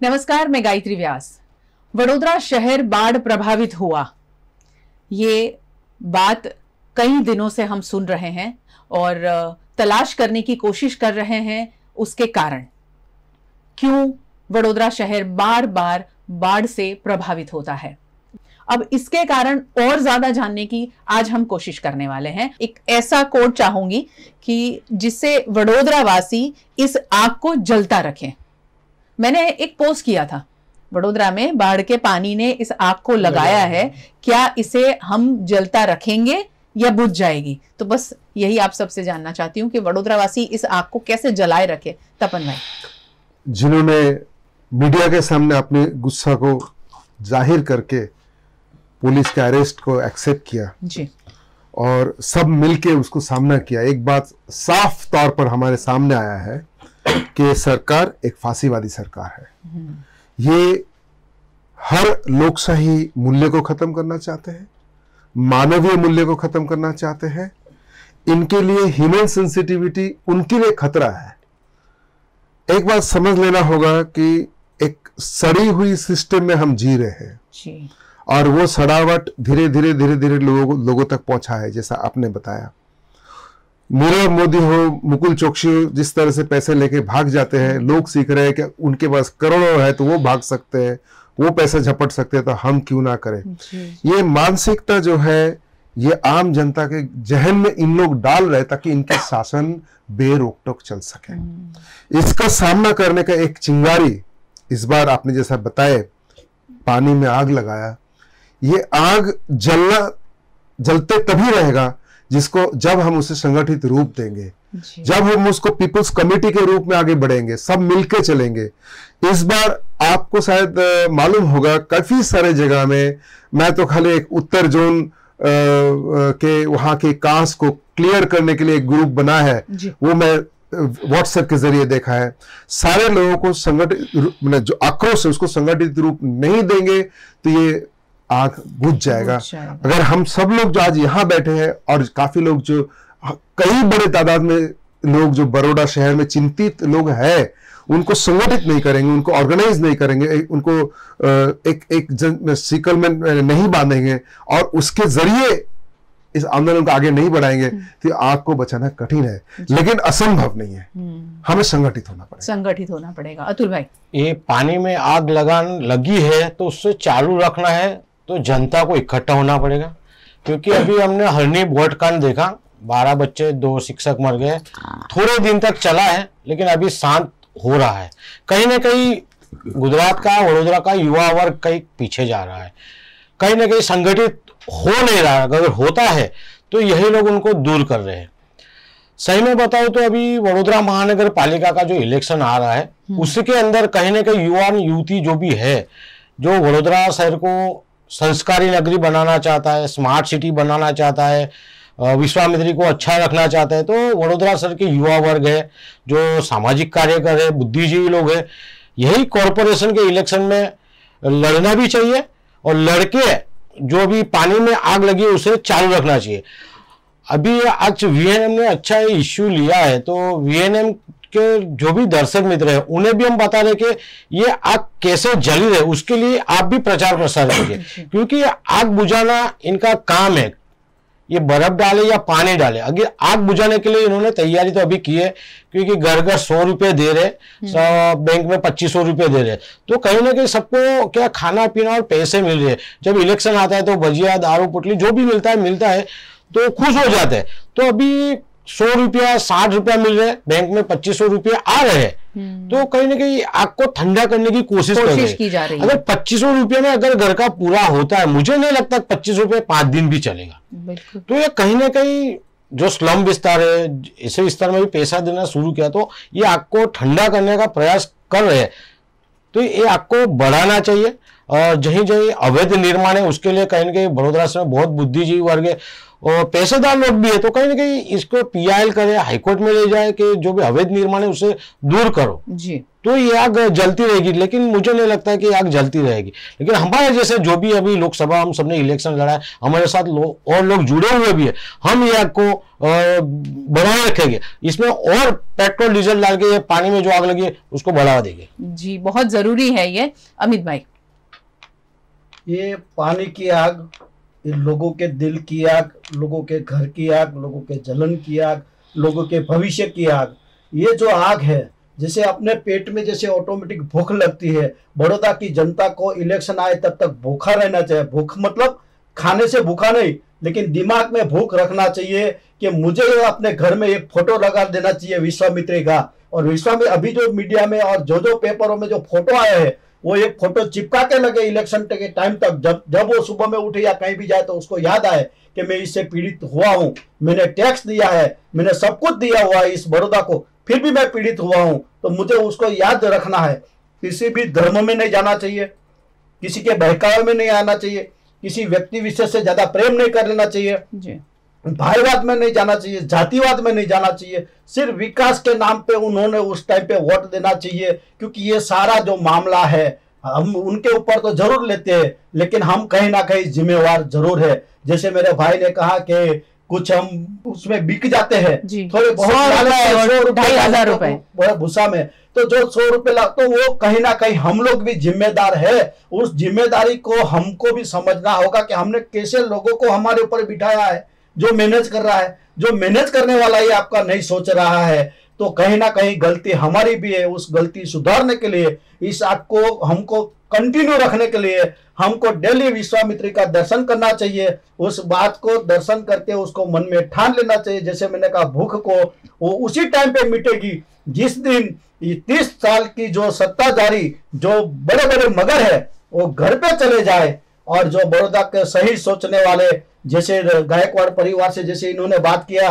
नमस्कार, मैं गायत्री व्यास। वडोदरा शहर बाढ़ प्रभावित हुआ, ये बात कई दिनों से हम सुन रहे हैं और तलाश करने की कोशिश कर रहे हैं उसके कारण। क्यों वडोदरा शहर बार बार बाढ़ से प्रभावित होता है, अब इसके कारण और ज्यादा जानने की आज हम कोशिश करने वाले हैं। एक ऐसा कोड चाहूंगी कि जिससे वडोदरा वासी इस आग को जलता रखें। मैंने एक पोस्ट किया था, वडोदरा में बाढ़ के पानी ने इस आग को लगाया है, क्या इसे हम जलता रखेंगे या बुझ जाएगी? तो बस यही आप सबसे जानना चाहती हूँ कि वडोदरा वासी इस आग को कैसे जलाए रखे। तपन भाई, जिन्होंने मीडिया के सामने अपने गुस्सा को जाहिर करके पुलिस के अरेस्ट को एक्सेप्ट किया जी, और सब मिलके उसको सामना किया, एक बात साफ तौर पर हमारे सामने आया है कि सरकार एक फांसीवादी सरकार है। ये हर लोकशाही मूल्य को खत्म करना चाहते हैं, मानवीय मूल्य को खत्म करना चाहते हैं। इनके लिए ह्यूमन सेंसिटिविटी उनके लिए खतरा है। एक बात समझ लेना होगा कि एक सड़ी हुई सिस्टम में हम जी रहे हैं जी, और वो सड़ावट धीरे धीरे लोगों तक पहुंचा है। जैसा आपने बताया, नीरव मोदी हो, मुकुल चोकसी हो, जिस तरह से पैसे लेके भाग जाते हैं, लोग सीख रहे हैं कि उनके पास करोड़ों है तो वो भाग सकते हैं, वो पैसे झपट सकते हैं, तो हम क्यों ना करें। ये मानसिकता जो है ये आम जनता के जहन में इन लोग डाल रहे ताकि इनके शासन बेरोक टोक चल सके। इसका सामना करने का एक चिंगारी इस बार आपने जैसा बताए पानी में आग लगाया। ये आग जलते तभी रहेगा जिसको जब हम उसे संगठित रूप देंगे, जब हम उसको पीपल्स कमेटी के रूप में आगे बढ़ेंगे, सब मिलकर चलेंगे। इस बार आपको शायद मालूम होगा काफी सारे जगह में, मैं तो खाली एक उत्तर जोन के वहां के कांस को क्लियर करने के लिए एक ग्रुप बना है, वो मैं व्हाट्सएप के जरिए देखा है। सारे लोगों को संगठित जो आक्रोश है उसको संगठित रूप नहीं देंगे तो ये आग बुझ जाएगा। अगर हम सब लोग जो आज यहाँ बैठे हैं और काफी लोग जो कई बड़े तादाद में लोग जो बड़ौदा शहर में चिंतित लोग हैं, उनको संगठित नहीं करेंगे, उनको ऑर्गेनाइज नहीं करेंगे, उनको एक सिकल में नहीं बांधेंगे और उसके जरिए इस आंदोलन को आगे नहीं बढ़ाएंगे तो आग को बचाना कठिन है, लेकिन असंभव नहीं है। हमें संगठित होना पड़ेगा, संगठित होना पड़ेगा। अतुल भाई, ये पानी में आग लगी है तो उससे चालू रखना है तो जनता को इकट्ठा होना पड़ेगा। क्योंकि अभी हमने हरनी बोटकांड देखा, 12 बच्चे 2 शिक्षक मर गए, थोड़े दिन तक चला है लेकिन अभी शांत हो रहा है। कहीं ना कहीं गुजरात का, वडोदरा का युवा वर्ग कहीं पीछे जा रहा है, कहीं ना कहीं संगठित हो नहीं रहा। अगर होता है तो यही लोग उनको दूर कर रहे हैं। सही में बताओ तो अभी वडोदरा महानगर पालिका का जो इलेक्शन आ रहा है उसके अंदर कहीं ना कहीं युवा युवती जो भी है, जो वडोदरा शहर को संस्कारी नगरी बनाना चाहता है, स्मार्ट सिटी बनाना चाहता है, विश्वामित्री को अच्छा रखना चाहता है, तो वडोदरा शहर के युवा वर्ग है, जो सामाजिक कार्यकर है, बुद्धिजीवी लोग है, यही कॉरपोरेशन के इलेक्शन में लड़ना भी चाहिए और लड़के जो भी पानी में आग लगी उसे चालू रखना चाहिए। अभी आज वीएनएम ने अच्छा इश्यू लिया है, तो वीएनएम के जो भी दर्शक मित्र है उन्हें भी हम बता रहे कि ये आग कैसे जली रहे, उसके लिए आप भी प्रचार प्रसार कीजिए। क्योंकि आग बुझाना इनका काम है, ये बर्फ डाले या पानी डाले, अगर आग बुझाने के लिए इन्होंने तैयारी तो अभी की है। क्योंकि घर घर 100 रुपए दे रहे, बैंक में 2500 रुपए दे रहे, तो कहीं ना कहीं सबको क्या खाना पीना और पैसे मिल रहे। जब इलेक्शन आता है तो भजिया, दारू, पुटली जो भी मिलता है तो खुश हो जाते हैं। तो अभी 100 रुपया 60 रुपया मिल रहे, बैंक में 2500 रुपये आ रहे हैं, तो कहीं ना कहीं आग को ठंडा करने की कोशिश की जा रही है। अगर 2500 रुपये में अगर घर का पूरा होता है, मुझे नहीं लगता 25 रुपये 5 दिन भी चलेगा। तो ये कहीं ना कहीं जो स्लम विस्तार है, ऐसे विस्तार में भी पैसा देना शुरू किया, तो ये आग को ठंडा करने का प्रयास कर रहे हैं। तो ये आग को बढ़ाना चाहिए और जहीं जहीं अवैध निर्माण है उसके लिए कहीं ना कहीं वडोदरा से बहुत बुद्धिजीवी वर्ग है, और पैसेदार लोग भी है, तो कहीं ना कहीं इसको PIL करे, हाईकोर्ट में ले जाए कि जो भी अवैध निर्माण है उसे दूर करो जी। तो ये आग जलती रहेगी। लेकिन मुझे नहीं लगता कि आग जलती रहेगी। लेकिन हमारे जैसे जो भी अभी लोकसभा हम सबने इलेक्शन लड़ा है, हमारे साथ और लोग जुड़े हुए भी है, हम ये आग को बढ़ाए रखेंगे, इसमें और पेट्रोल डीजल डाल के पानी में जो आग लगी है उसको बढ़ावा देंगे। जी, बहुत जरूरी है ये। अमित भाई, ये पानी की आग, ये लोगों के दिल की आग, लोगों के घर की आग, लोगों के जलन की आग, लोगों के भविष्य की आग, ये जो आग है, जैसे अपने पेट में जैसे ऑटोमेटिक भूख लगती है, बड़ौदा की जनता को इलेक्शन आए तब तक भूखा रहना चाहिए। भूख मतलब खाने से भूखा नहीं, लेकिन दिमाग में भूख रखना चाहिए कि मुझे अपने घर में एक फोटो लगा देना चाहिए विश्वामित्री का। और विश्वामित्री अभी जो मीडिया में और जो पेपरों में जो फोटो आया है, वो एक फोटो चिपका के लगे इलेक्शन के टाइम तक, जब वो सुबह में उठे या कहीं भी जाए तो उसको याद आए कि मैं इससे पीड़ित हुआ हूं, मैंने टैक्स दिया है, मैंने सब कुछ दिया हुआ है इस बड़ौदा को, फिर भी मैं पीड़ित हुआ हूं, तो मुझे उसको याद रखना है। किसी भी धर्म में नहीं जाना चाहिए, किसी के बहकावे में नहीं आना चाहिए, किसी व्यक्ति विशेष से ज्यादा प्रेम नहीं कर लेना चाहिए जी। भाईवाद में नहीं जाना चाहिए, जातिवाद में नहीं जाना चाहिए। सिर्फ विकास के नाम पे उन्होंने उस टाइम पे वोट देना चाहिए, क्योंकि ये सारा जो मामला है हम उनके ऊपर तो जरूर लेते हैं, लेकिन हम कहीं ना कहीं जिम्मेवार जरूर है। जैसे मेरे भाई ने कहा कि कुछ हम उसमें बिक जाते हैं, थोड़े बहुत 2,500 रुपए भूसा में, तो जो 100 रुपए तो वो कहीं ना कहीं हम लोग भी जिम्मेदार है। उस जिम्मेदारी को हमको भी समझना होगा कि हमने कैसे लोगों को हमारे ऊपर बिठाया है। जो मैनेज कर रहा है, जो मैनेज करने वाला ही आपका नहीं सोच रहा है, तो कहीं ना कहीं गलती हमारी भी है। उस गलती सुधारने के लिए, इस आग को हमको कंटिन्यू रखने के लिए हमको डेली विश्वामित्री का दर्शन करना चाहिए। उस बात को दर्शन करके उसको मन में ठान लेना चाहिए। जैसे मैंने कहा, भूख को वो उसी टाइम पे मिटेगी जिस दिन 30 साल की जो सत्ताधारी जो बड़े बड़े मगर है वो घर पे चले जाए, और जो बड़ौदा के सही सोचने वाले, जैसे गायकवाड़ परिवार से जैसे इन्होंने बात किया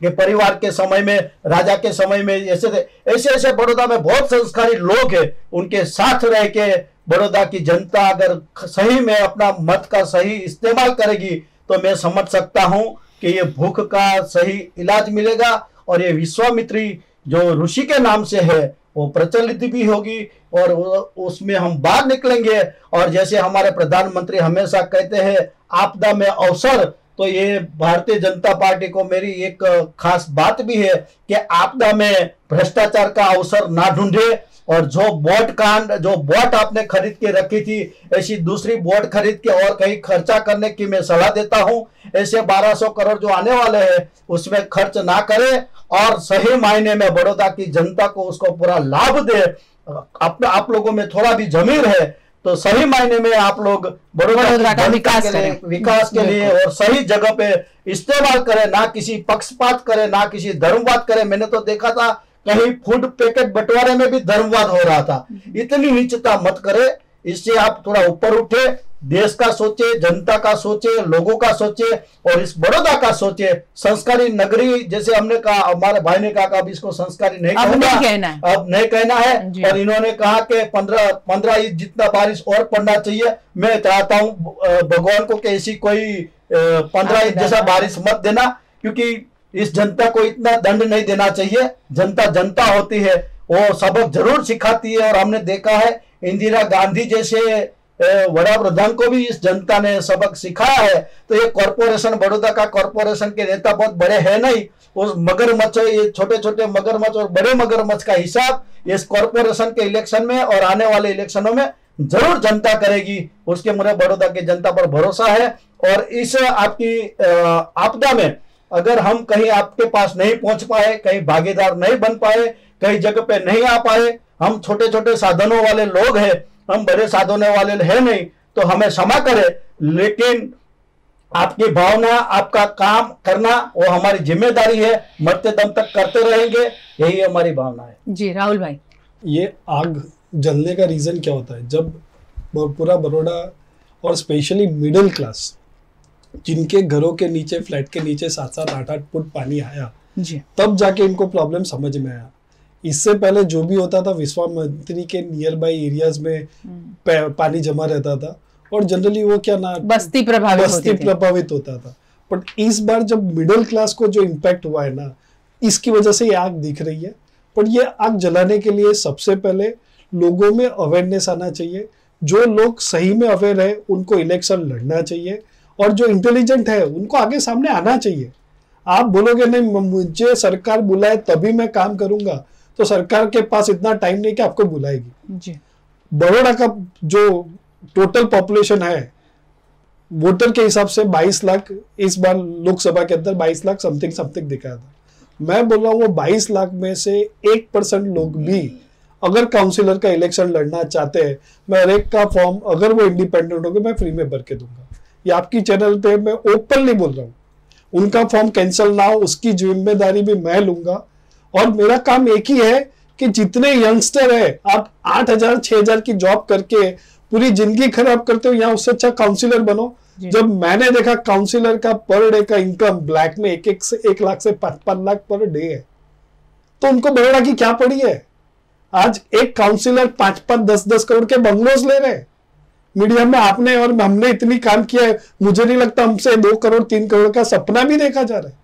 कि परिवार के समय में, राजा के समय में ऐसे बड़ौदा में बहुत संस्कारी लोग हैं, उनके साथ रह के बड़ौदा की जनता अगर सही में अपना मत का सही इस्तेमाल करेगी तो मैं समझ सकता हूं कि ये भूख का सही इलाज मिलेगा, और ये विश्वामित्री जो ऋषि के नाम से है वो प्रचलित भी होगी, और उसमें हम बाहर निकलेंगे। और जैसे हमारे प्रधानमंत्री हमेशा कहते हैं, आपदा में अवसर, तो ये भारतीय जनता पार्टी को मेरी एक खास बात भी है कि आपदा में भ्रष्टाचार का अवसर ना ढूंढे, और जो बोट आपने खरीद के रखी थी, ऐसी दूसरी बोट खरीद के और कहीं खर्चा करने की मैं सलाह देता हूं। ऐसे 1200 करोड़ जो आने वाले हैं उसमें खर्च ना करे, और सही मायने में बड़ौदा की जनता को उसको पूरा लाभ दे। आप लोगों में थोड़ा भी जमीर है तो सही मायने में आप लोग बड़ौदा का विकास के लिए और सही जगह पे इस्तेमाल करें, ना किसी पक्षपात करें, ना किसी धर्मवाद करें। मैंने तो देखा था कहीं फूड पैकेट बंटवारे में भी धर्मवाद हो रहा था। इतनी नीचता मत करे, इससे आप थोड़ा ऊपर उठे, देश का सोचे, जनता का सोचे, लोगों का सोचे, और इस बड़ौदा का सोचे। संस्कारी नगरी जैसे हमने कहा, हमारे भाई ने कहा अब इसको संस्कारी नहीं कहना है, और इन्होंने कहा कि 15 इंच जितना बारिश और पड़ना चाहिए। मैं चाहता हूं भगवान को कि ऐसी कोई 15 इंच जैसा बारिश मत देना, क्योंकि इस जनता को इतना दंड नहीं देना चाहिए। जनता होती है, वो सबक जरूर सिखाती है, और हमने देखा है इंदिरा गांधी जैसे वड़ा प्रधान को भी इस जनता ने सबक सिखाया है। तो ये कॉर्पोरेशन, बड़ौदा का कॉर्पोरेशन के नेता बहुत बड़े हैं नहीं, उस मगरमच्छ, ये छोटे छोटे मगरमच्छ और बड़े मगरमच्छ का हिसाब इस कॉर्पोरेशन के इलेक्शन में और आने वाले इलेक्शनों में जरूर जनता करेगी। उसके मुझे बड़ौदा की जनता पर भरोसा है। और इस आपकी आपदा में अगर हम कहीं आपके पास नहीं पहुंच पाए, कहीं भागीदार नहीं बन पाए, कहीं जगह पे नहीं आ पाए, हम छोटे छोटे साधनों वाले लोग हैं, हम बड़े साधनों वाले हैं नहीं, तो हमें क्षमा करें। लेकिन आपकी भावना, आपका काम करना वो हमारी जिम्मेदारी है, मरते दम तक करते रहेंगे, यही हमारी भावना है। जी राहुल भाई, ये आग जलने का रीजन क्या होता है? जब पूरा बड़ौदा और स्पेशली मिडिल क्लास, जिनके घरों के नीचे, फ्लैट के नीचे 7-7, 8-8 फुट पानी आया जी, तब जाके इनको प्रॉब्लम समझ में आया। इससे पहले जो भी होता था, विश्वामित्री के नियर बाई एरियाज में पानी जमा रहता था, और जनरली वो क्या ना बस्ती प्रभावित होता था। बट इस बार जब मिडिल क्लास को जो इम्पैक्ट हुआ है ना, इसकी वजह से ये आग दिख रही है। पर ये आग जलाने के लिए सबसे पहले लोगों में अवेयरनेस आना चाहिए। जो लोग सही में अवेयर है उनको इलेक्शन लड़ना चाहिए, और जो इंटेलिजेंट है उनको आगे सामने आना चाहिए। आप बोलोगे नहीं मुझे सरकार बुलाए तभी मैं काम करूंगा, तो सरकार के पास इतना टाइम नहीं कि आपको बुलाएगी जी। बड़ौदा का जो टोटल पॉपुलेशन है वोटर के हिसाब से 22 लाख, इस बार लोकसभा के अंदर 22 लाख समथिंग दिखाया था। मैं बोल रहा हूँ वो 22 लाख में से 1% लोग भी अगर काउंसिलर का इलेक्शन लड़ना चाहते हैं, मैं हर एक का फॉर्म अगर वो इंडिपेंडेंट होगा मैं फ्री में भर के दूंगा। ये आपकी चैनल पे मैं ओपनली बोल रहा हूँ। उनका फॉर्म कैंसिल ना हो उसकी जिम्मेदारी भी मैं लूंगा। और मेरा काम एक ही है कि जितने यंगस्टर है, आप 8,000 6,000 की जॉब करके पूरी जिंदगी खराब करते हो, यहाँ उससे अच्छा काउंसिलर बनो। जब मैंने देखा काउंसिलर का पर डे का इनकम ब्लैक में 1 लाख से 5 लाख पर डे है, तो उनको बड़ौदा की क्या पड़ी है। आज एक काउंसिलर 5 10 करोड़ के बंगलोज ले रहे हैं। मीडिया में आपने और हमने इतनी काम किया है, मुझे नहीं लगता हमसे 2 करोड़ 3 करोड़ का सपना भी देखा जा रहा है।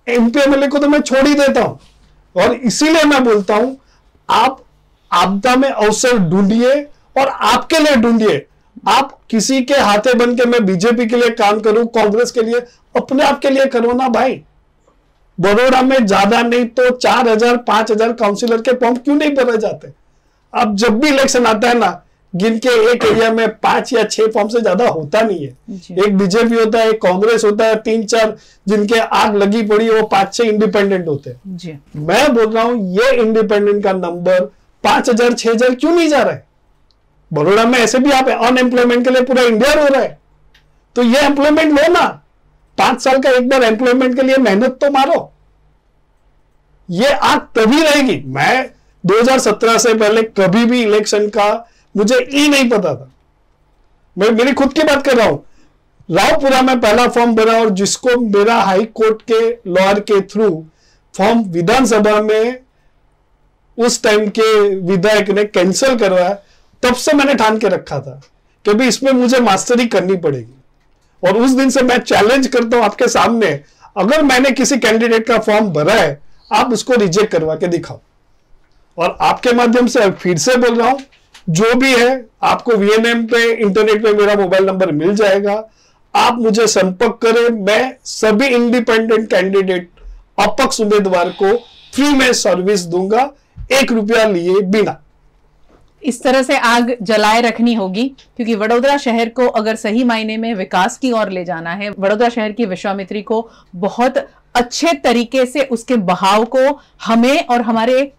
एमपी एमएलए को तो मैं छोड़ ही देता हूं। और इसीलिए मैं बोलता हूं, आप आपदा में अवसर ढूंढिए और आपके लिए ढूंढिए। आप किसी के हाथे बन के मैं बीजेपी के लिए काम करूं, कांग्रेस के लिए, अपने आप के लिए करो ना भाई। बड़ौदा में ज्यादा नहीं तो 4,000 5,000 काउंसिलर के फॉर्म क्यों नहीं भरे जाते। अब जब भी इलेक्शन आता है ना, गिन के एक एरिया में 5 या 6 फॉर्म से ज्यादा होता नहीं है। एक बीजेपी होता है, एक कांग्रेस होता है, 3-4 जिनके आग लगी पड़ी वो 5-6 इंडिपेंडेंट होते हैं। मैं बोल रहा हूं ये इंडिपेंडेंट का नंबर 5,000 6,000 क्यों नहीं जा रहा है। बड़ौदा में ऐसे भी आप अनएम्प्लॉयमेंट के लिए पूरा इंडिया रो रहा है, तो ये एम्प्लॉयमेंट लो ना। 5 साल का एक बार एम्प्लॉयमेंट के लिए मेहनत तो मारो। ये आग तभी रहेगी। मैं 2017 से पहले कभी भी इलेक्शन का मुझे ही नहीं पता था। मैं मेरी खुद की बात कर रहा हूं। रावपुरा में पहला फॉर्म भरा और जिसको मेरा हाई कोर्ट के लॉयर के थ्रू फॉर्म विधानसभा में उस टाइम के विधायक ने कैंसिल करवाया, तब से मैंने ठान के रखा था कि भाई इसमें मुझे मास्टरी करनी पड़ेगी। और उस दिन से मैं चैलेंज करता हूं आपके सामने, अगर मैंने किसी कैंडिडेट का फॉर्म भरा है आप उसको रिजेक्ट करवा के दिखाओ। और आपके माध्यम से फिर से बोल रहा हूं, जो भी है आपको वीएनएम पे इंटरनेट पे मेरा मोबाइल नंबर मिल जाएगा, आप मुझे संपर्क करें। मैं सभी इंडिपेंडेंट कैंडिडेट अपक्ष उम्मीदवार को फ्री में सर्विस दूंगा, 1 रुपया लिए बिना। इस तरह से आग जलाए रखनी होगी, क्योंकि वडोदरा शहर को अगर सही मायने में विकास की ओर ले जाना है, वडोदरा शहर की विश्वामित्री को बहुत अच्छे तरीके से उसके बहाव को हमें और हमारे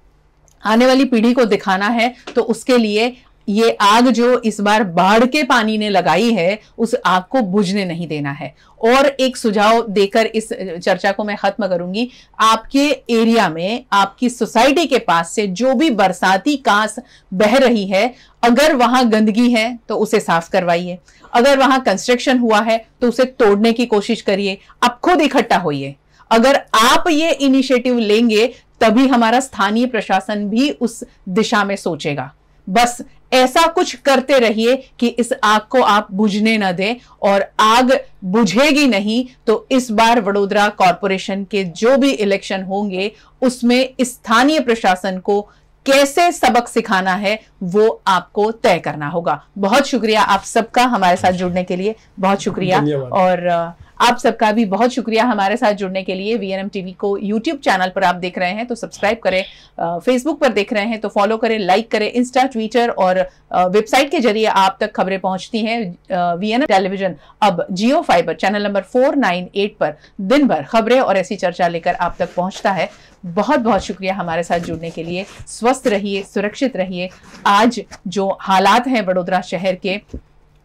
आने वाली पीढ़ी को दिखाना है, तो उसके लिए ये आग जो इस बार बाढ़ के पानी ने लगाई है उस आग को बुझने नहीं देना है। और एक सुझाव देकर इस चर्चा को मैं खत्म करूंगी। आपके एरिया में, आपकी सोसाइटी के पास से जो भी बरसाती कांस बह रही है, अगर वहां गंदगी है तो उसे साफ करवाइए। अगर वहां कंस्ट्रक्शन हुआ है तो उसे तोड़ने की कोशिश करिए। आप खुद इकट्ठा होइए। अगर आप ये इनिशिएटिव लेंगे तभी हमारा स्थानीय प्रशासन भी उस दिशा में सोचेगा। बस ऐसा कुछ करते रहिए कि इस आग को आप बुझने न दें, और आग बुझेगी नहीं तो इस बार वडोदरा कॉरपोरेशन के जो भी इलेक्शन होंगे उसमें स्थानीय प्रशासन को कैसे सबक सिखाना है वो आपको तय करना होगा। बहुत शुक्रिया आप सबका हमारे साथ जुड़ने के लिए, बहुत शुक्रिया। और आप सबका भी बहुत शुक्रिया हमारे साथ जुड़ने के लिए। वीएनएम टीवी को यूट्यूब चैनल पर आप देख रहे हैं तो सब्सक्राइब करें, फेसबुक पर देख रहे हैं तो फॉलो करें, लाइक करें। इंस्टा, ट्विटर और वेबसाइट के जरिए आप तक खबरें पहुंचती हैं। वीएनएम टेलीविजन अब जियो फाइबर चैनल नंबर 498 पर दिन भर खबरें और ऐसी चर्चा लेकर आप तक पहुंचता है। बहुत बहुत शुक्रिया हमारे साथ जुड़ने के लिए। स्वस्थ रहिए, सुरक्षित रहिए। आज जो हालात हैं वडोदरा शहर के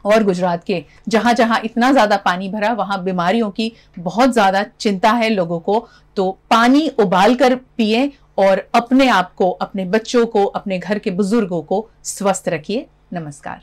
और गुजरात के, जहां जहां इतना ज्यादा पानी भरा वहां बीमारियों की बहुत ज्यादा चिंता है लोगों को, तो पानी उबाल कर पिए और अपने आप को, अपने बच्चों को, अपने घर के बुजुर्गों को स्वस्थ रखिए। नमस्कार।